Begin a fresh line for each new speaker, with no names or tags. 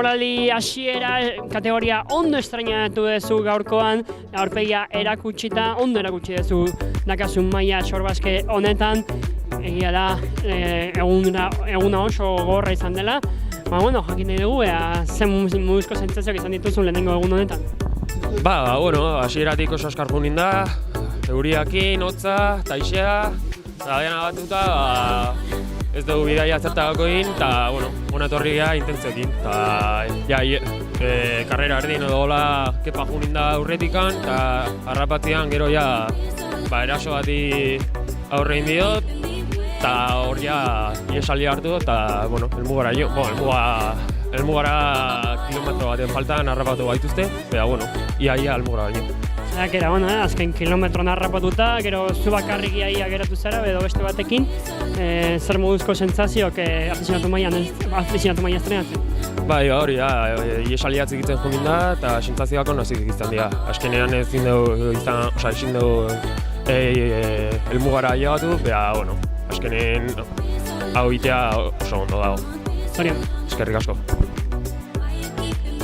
denboraldi hasiera kategoria ondo estrenatu duzu gaurkoan, aurpegia erakutsita, ondo erakutsi duzu dakasun maila sorbaske honetan, egia da eguna oso gogorra izan dela. Bueno, jakin nahi dugu, zen moduzko sentsazioak izan dituzun lehenengo egun honetan.
Hasieratik oso askar junin da, euriakin, hotza, taixea, eta dena batuta, ez dugu bidaia zertagako egin, eta, hona etorri gara intentzioekin. Karrera erdin edo gola kepa junin da aurretikan, eta harrapatzean gero eraso bati aurre egin diot, eta hor iesaldi hartu, eta, helmugara jo, helmugara kilometro baten faltan harrapatu gaituzte, eta, ia helmugara baino.
Zakera, azken kilometron harrapatuta, gero zu bakarrik ia geratu zara, edo beste batekin, zer moduzko sentsazioak afizionatu mailan estrenatzen?
Hori da, iesaldi atzikitzen jokin da, eta sentsazioak hona zizik izan dira. Azkenean ezin dugu helmugara llegatu, azkenen hau itea oso ondo dago.
Zorion.
Eskerrik asko.